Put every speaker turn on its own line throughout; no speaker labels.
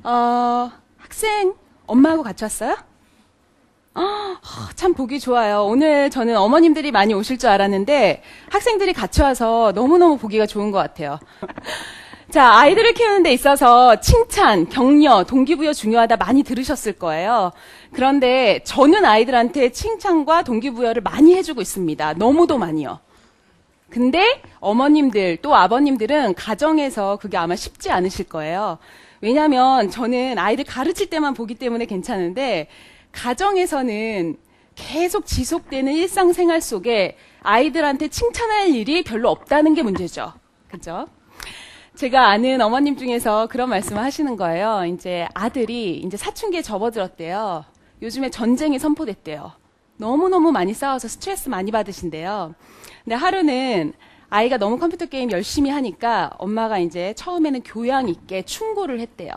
학생 엄마하고 같이 왔어요? 참 보기 좋아요. 오늘 저는 어머님들이 많이 오실 줄 알았는데 학생들이 같이 와서 너무너무 보기가 좋은 것 같아요. 자, 아이들을 키우는 데 있어서 칭찬, 격려, 동기부여 중요하다 많이 들으셨을 거예요. 그런데 저는 아이들한테 칭찬과 동기부여를 많이 해주고 있습니다. 너무도 많이요. 근데 어머님들 또 아버님들은 가정에서 그게 아마 쉽지 않으실 거예요. 왜냐하면 저는 아이들 가르칠 때만 보기 때문에 괜찮은데 가정에서는 계속 지속되는 일상생활 속에 아이들한테 칭찬할 일이 별로 없다는 게 문제죠. 그죠? 제가 아는 어머님 중에서 그런 말씀을 하시는 거예요. 이제 아들이 이제 사춘기에 접어들었대요. 요즘에 전쟁이 선포됐대요. 너무너무 많이 싸워서 스트레스 많이 받으신대요. 근데 하루는 아이가 너무 컴퓨터 게임 열심히 하니까 엄마가 이제 처음에는 교양 있게 충고를 했대요.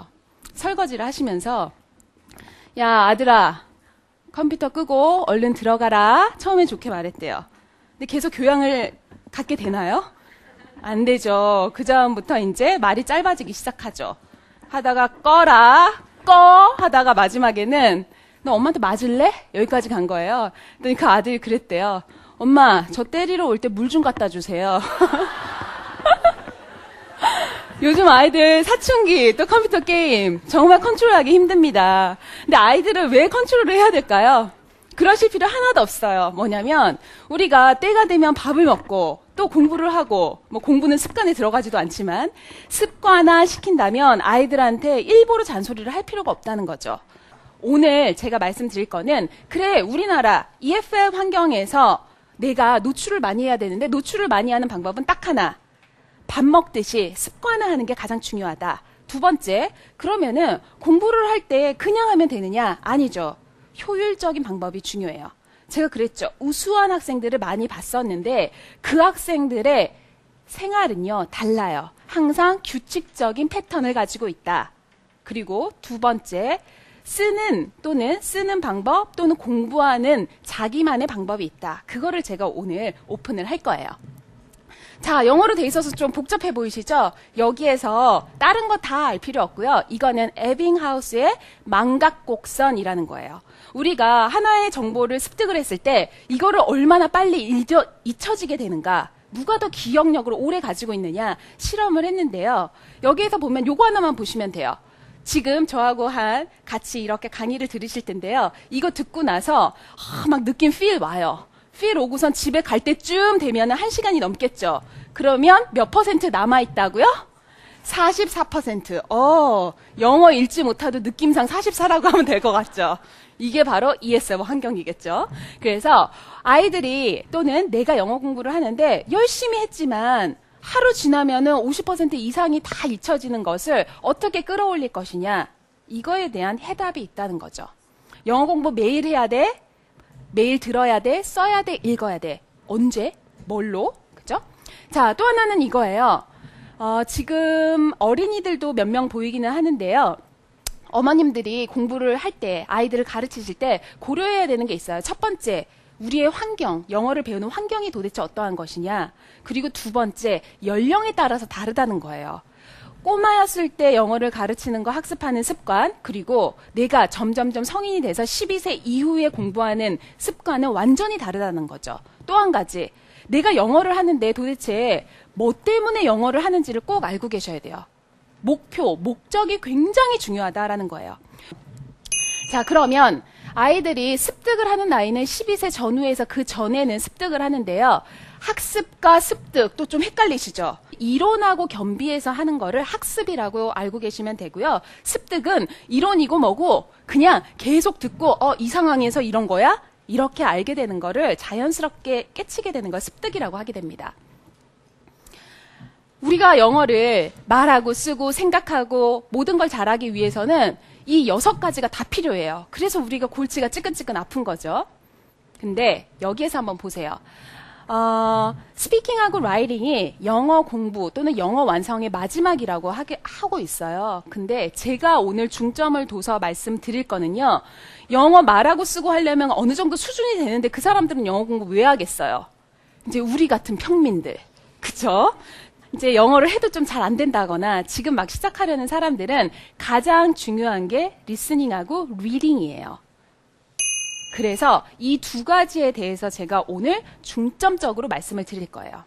설거지를 하시면서 야 아들아 컴퓨터 끄고 얼른 들어가라. 처음엔 좋게 말했대요. 근데 계속 교양을 갖게 되나요? 안 되죠. 그 다음부터 이제 말이 짧아지기 시작하죠. 하다가 꺼라, 꺼 하다가 마지막에는 너 엄마한테 맞을래? 여기까지 간 거예요. 그랬더니 그 아들이 그랬대요. 엄마, 저 때리러 올 때 물 좀 갖다 주세요. 요즘 아이들 사춘기 또 컴퓨터 게임 정말 컨트롤하기 힘듭니다. 근데 아이들은 왜 컨트롤을 해야 될까요? 그러실 필요 하나도 없어요. 뭐냐면 우리가 때가 되면 밥을 먹고 또 공부를 하고 뭐 공부는 습관에 들어가지도 않지만 습관화 시킨다면 아이들한테 일부러 잔소리를 할 필요가 없다는 거죠. 오늘 제가 말씀드릴 거는 그래 우리나라 EFL 환경에서 내가 노출을 많이 해야 되는데 노출을 많이 하는 방법은 딱 하나. 밥 먹듯이 습관화하는 게 가장 중요하다. 두 번째, 그러면은 공부를 할 때 그냥 하면 되느냐? 아니죠. 효율적인 방법이 중요해요. 제가 그랬죠. 우수한 학생들을 많이 봤었는데 그 학생들의 생활은요 달라요. 항상 규칙적인 패턴을 가지고 있다. 그리고 두 번째, 쓰는 방법 또는 공부하는 자기만의 방법이 있다. 그거를 제가 오늘 오픈을 할 거예요. 자, 영어로 돼 있어서 좀 복잡해 보이시죠? 여기에서 다른 거 다 알 필요 없고요. 이거는 에빙하우스의 망각곡선이라는 거예요. 우리가 하나의 정보를 습득을 했을 때 이거를 얼마나 빨리 잊혀지게 되는가, 누가 더 기억력을 오래 가지고 있느냐 실험을 했는데요. 여기에서 보면 요거 하나만 보시면 돼요. 지금 저하고 같이 이렇게 강의를 들으실 텐데요. 이거 듣고 나서 막 느낌 feel 와요. feel 오고선 집에 갈 때쯤 되면 1시간이 넘겠죠. 그러면 몇 퍼센트 남아있다고요? 44%. 영어 읽지 못하도 느낌상 44라고 하면 될 것 같죠. 이게 바로 ESL 환경이겠죠. 그래서 아이들이 또는 내가 영어 공부를 하는데 열심히 했지만 하루 지나면은 50% 이상이 다 잊혀지는 것을 어떻게 끌어올릴 것이냐. 이거에 대한 해답이 있다는 거죠. 영어 공부 매일 해야 돼. 매일 들어야 돼. 써야 돼. 읽어야 돼. 언제? 뭘로? 그죠? 자, 또 하나는 이거예요. 지금 어린이들도 몇 명 보이기는 하는데요. 어머님들이 공부를 할 때, 아이들을 가르치실 때 고려해야 되는 게 있어요. 첫 번째, 우리의 환경, 영어를 배우는 환경이 도대체 어떠한 것이냐. 그리고 두 번째, 연령에 따라서 다르다는 거예요. 꼬마였을 때 영어를 가르치는 거 학습하는 습관, 그리고 내가 점점점 성인이 돼서 12세 이후에 공부하는 습관은 완전히 다르다는 거죠. 또 한 가지, 내가 영어를 하는데 도대체 뭐 때문에 영어를 하는지를 꼭 알고 계셔야 돼요. 목적이 굉장히 중요하다라는 거예요. 자, 그러면 아이들이 습득을 하는 나이는 12세 전후에서 그 전에는 습득을 하는데요. 학습과 습득 또 좀 헷갈리시죠? 이론하고 겸비해서 하는 거를 학습이라고 알고 계시면 되고요. 습득은 이론이고 뭐고 그냥 계속 듣고 이 상황에서 이런 거야? 이렇게 알게 되는 거를 자연스럽게 깨치게 되는 걸 습득이라고 하게 됩니다. 우리가 영어를 말하고 쓰고 생각하고 모든 걸 잘하기 위해서는 이 6가지가 다 필요해요. 그래서 우리가 골치가 찌끈찌끈 아픈 거죠. 근데 여기에서 한번 보세요. 스피킹하고 라이팅이 영어 공부 또는 영어 완성의 마지막이라고 하고 있어요. 근데 제가 오늘 중점을 둬서 말씀드릴 거는요. 영어 말하고 쓰고 하려면 어느 정도 수준이 되는데 그 사람들은 영어 공부 왜 하겠어요? 이제 우리 같은 평민들. 그쵸? 이제 영어를 해도 좀 잘 안 된다거나 지금 막 시작하려는 사람들은 가장 중요한 게 리스닝하고 리딩이에요. 그래서 이 두 가지에 대해서 제가 오늘 중점적으로 말씀을 드릴 거예요.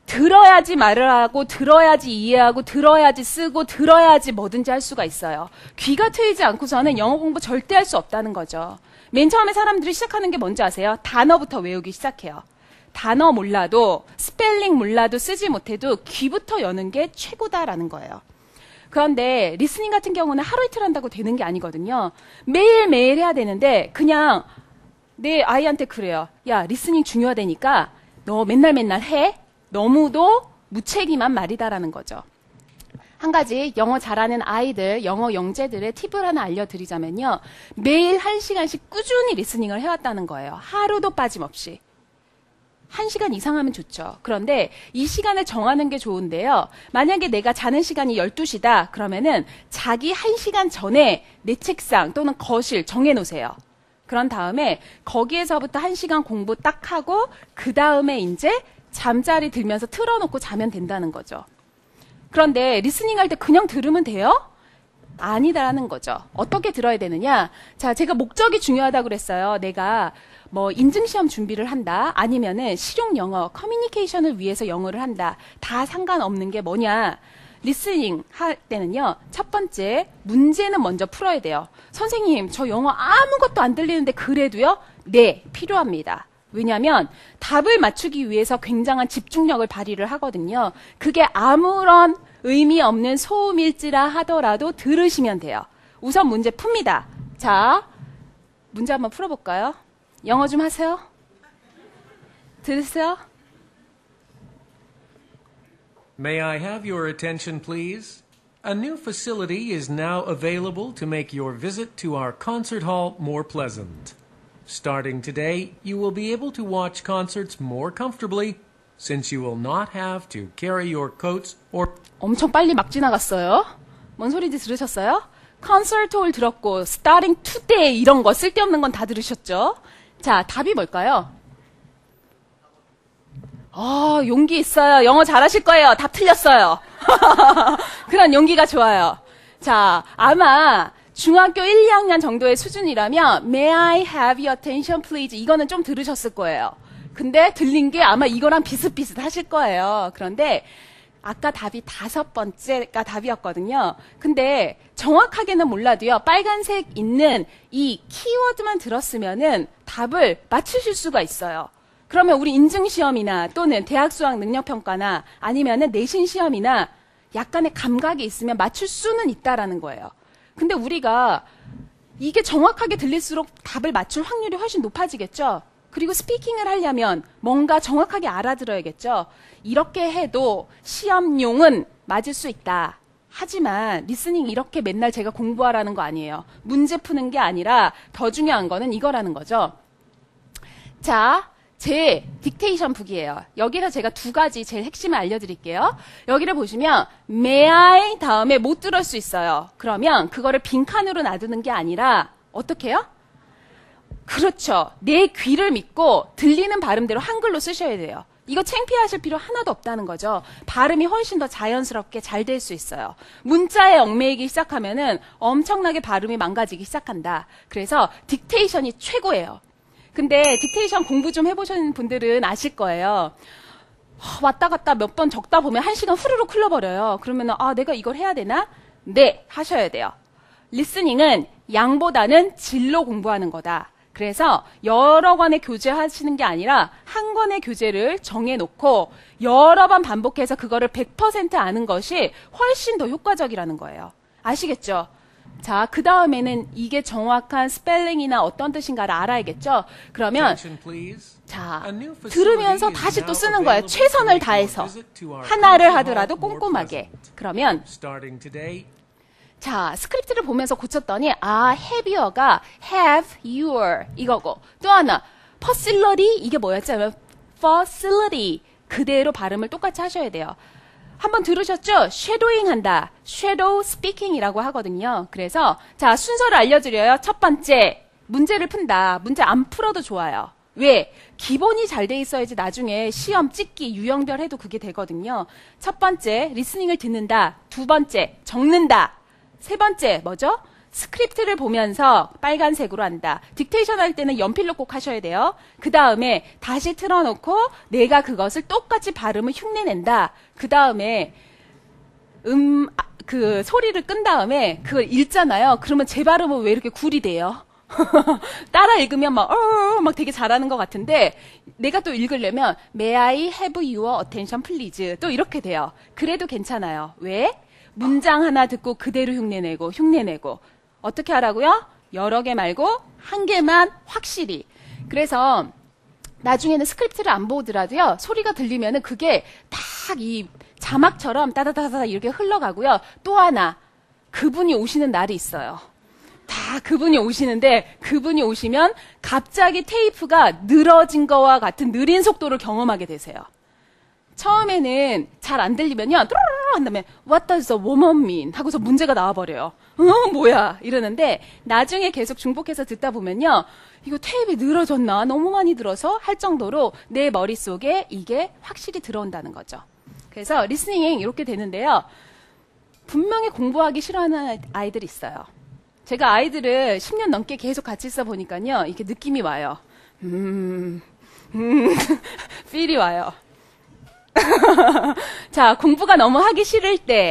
들어야지 말을 하고, 들어야지 이해하고, 들어야지 쓰고, 들어야지 뭐든지 할 수가 있어요. 귀가 트이지 않고서는 영어 공부 절대 할 수 없다는 거죠. 맨 처음에 사람들이 시작하는 게 뭔지 아세요? 단어부터 외우기 시작해요. 단어 몰라도, 스펠링 몰라도, 쓰지 못해도 귀부터 여는 게 최고다라는 거예요. 그런데 리스닝 같은 경우는 하루 이틀 한다고 되는 게 아니거든요. 매일매일 해야 되는데 그냥 내 아이한테 그래요. 야, 리스닝 중요하다니까 너 맨날 해. 너무도 무책임한 말이다라는 거죠. 한 가지 영어 잘하는 아이들, 영어 영재들의 팁을 하나 알려드리자면요. 매일 1시간씩 꾸준히 리스닝을 해왔다는 거예요. 하루도 빠짐없이. 1시간 이상 하면 좋죠. 그런데 이 시간을 정하는 게 좋은데요. 만약에 내가 자는 시간이 12시다. 그러면은 자기 1시간 전에 내 책상 또는 거실 정해놓으세요. 그런 다음에 거기에서부터 1시간 공부 딱 하고 그 다음에 이제 잠자리 들면서 틀어놓고 자면 된다는 거죠. 그런데 리스닝 할 때 그냥 들으면 돼요? 아니다라는 거죠. 어떻게 들어야 되느냐? 자, 제가 목적이 중요하다고 그랬어요. 내가 뭐 인증시험 준비를 한다. 아니면은 실용 영어, 커뮤니케이션을 위해서 영어를 한다. 다 상관없는 게 뭐냐? 리스닝 할 때는요. 첫 번째, 문제는 먼저 풀어야 돼요. 선생님, 저 영어 아무것도 안 들리는데 그래도요? 네, 필요합니다. 왜냐하면 답을 맞추기 위해서 굉장한 집중력을 발휘를 하거든요. 그게 아무런 의미 없는 소음일지라 하더라도 들으시면 돼요. 우선 문제 풉니다. 자, 문제 한번 풀어볼까요? 영어 좀 하세요. 들으세요?
May I have your attention, please? A new facility is now available to make your visit to our concert hall more pleasant. Starting today, you will be able to watch concerts more comfortably since you will not have to carry your coats or
엄청 빨리 막 지나갔어요. 뭔 소리인지 들으셨어요? 콘서트 홀 들었고 starting today 이런 거 쓸데없는 건 다 들으셨죠? 자, 답이 뭘까요? 용기 있어요. 영어 잘하실 거예요. 답 틀렸어요. 그런 용기가 좋아요. 자, 아마 중학교 1, 2학년 정도의 수준이라면 May I have your attention please 이거는 좀 들으셨을 거예요. 근데 들린 게 아마 이거랑 비슷비슷하실 거예요. 그런데 아까 답이 5번째가 답이었거든요. 근데 정확하게는 몰라도요. 빨간색 있는 이 키워드만 들었으면은 답을 맞추실 수가 있어요. 그러면 우리 인증시험이나 또는 대학 수학 능력평가나 아니면은 내신 시험이나 약간의 감각이 있으면 맞출 수는 있다라는 거예요. 근데 우리가 이게 정확하게 들릴수록 답을 맞출 확률이 훨씬 높아지겠죠? 그리고 스피킹을 하려면 뭔가 정확하게 알아들어야겠죠? 이렇게 해도 시험용은 맞을 수 있다. 하지만 리스닝 이렇게 맨날 제가 공부하라는 거 아니에요. 문제 푸는 게 아니라 더 중요한 거는 이거라는 거죠. 자, 제 딕테이션 북이에요. 여기서 제가 두 가지 제일 핵심을 알려드릴게요. 여기를 보시면 May I 다음에 못 들을 수 있어요. 그러면 그거를 빈칸으로 놔두는 게 아니라 어떻게 해요? 그렇죠. 내 귀를 믿고 들리는 발음대로 한글로 쓰셔야 돼요. 이거 창피하실 필요 하나도 없다는 거죠. 발음이 훨씬 더 자연스럽게 잘 될 수 있어요. 문자에 얽매이기 시작하면은 엄청나게 발음이 망가지기 시작한다. 그래서 딕테이션이 최고예요. 근데 딕테이션 공부 좀 해보신 분들은 아실 거예요. 왔다 갔다 몇 번 적다 보면 1시간 후루룩 흘러버려요. 그러면 내가 이걸 해야 되나? 네, 하셔야 돼요. 리스닝은 양보다는 질로 공부하는 거다. 그래서 여러 권의 교재 하시는 게 아니라 한 권의 교재를 정해놓고 여러 번 반복해서 그거를 100% 아는 것이 훨씬 더 효과적이라는 거예요. 아시겠죠? 자, 그 다음에는 이게 정확한 스펠링이나 어떤 뜻인가를 알아야겠죠? 그러면 자, 들으면서 다시 또 쓰는 거예요. 최선을 다해서. 하나를 하더라도 꼼꼼하게. 그러면 자, 스크립트를 보면서 고쳤더니 haveyour가 have your 이거고 또 하나 facility 이게 뭐였죠? facility 그대로 발음을 똑같이 하셔야 돼요. 한번 들으셨죠? 쉐도잉 한다. 쉐도우 스피킹이라고 하거든요. 그래서 자, 순서를 알려드려요. 첫 번째, 문제를 푼다. 문제 안 풀어도 좋아요. 왜? 기본이 잘 돼 있어야지 나중에 시험 찍기, 유형별 해도 그게 되거든요. 첫 번째, 리스닝을 듣는다. 두 번째, 적는다. 세 번째, 뭐죠? 스크립트를 보면서 빨간색으로 한다. 딕테이션 할 때는 연필로 꼭 하셔야 돼요. 그 다음에 다시 틀어놓고 내가 그것을 똑같이 발음을 흉내낸다. 그 다음에 그 소리를 끈 다음에 그걸 읽잖아요. 그러면 제 발음은 왜 이렇게 굴이 돼요? 따라 읽으면 막 되게 잘하는 것 같은데 내가 또 읽으려면 May I have your attention please 또 이렇게 돼요. 그래도 괜찮아요. 왜? 문장 하나 듣고 그대로 흉내내고 어떻게 하라고요? 여러 개 말고 한 개만 확실히. 그래서 나중에는 스크립트를 안 보더라도요. 소리가 들리면은 그게 딱 이 자막처럼 따다다다 이렇게 흘러가고요. 또 하나 그분이 오시는 날이 있어요. 다 그분이 오시는데 그분이 오시면 갑자기 테이프가 늘어진 거와 같은 느린 속도를 경험하게 되세요. 처음에는 잘 안 들리면요. 뚜루루루 한 다음에 What does a woman mean? 하고서 문제가 나와버려요. 뭐야? 이러는데 나중에 계속 중복해서 듣다 보면요. 이거 테이프이 늘어졌나? 너무 많이 들어서 할 정도로 내 머릿속에 이게 확실히 들어온다는 거죠. 그래서 리스닝 이렇게 되는데요. 분명히 공부하기 싫어하는 아이들이 있어요. 제가 아이들을 10년 넘게 계속 같이 있어 보니까요. 이렇게 느낌이 와요. 필이 와요. 자, 공부가 너무 하기 싫을 때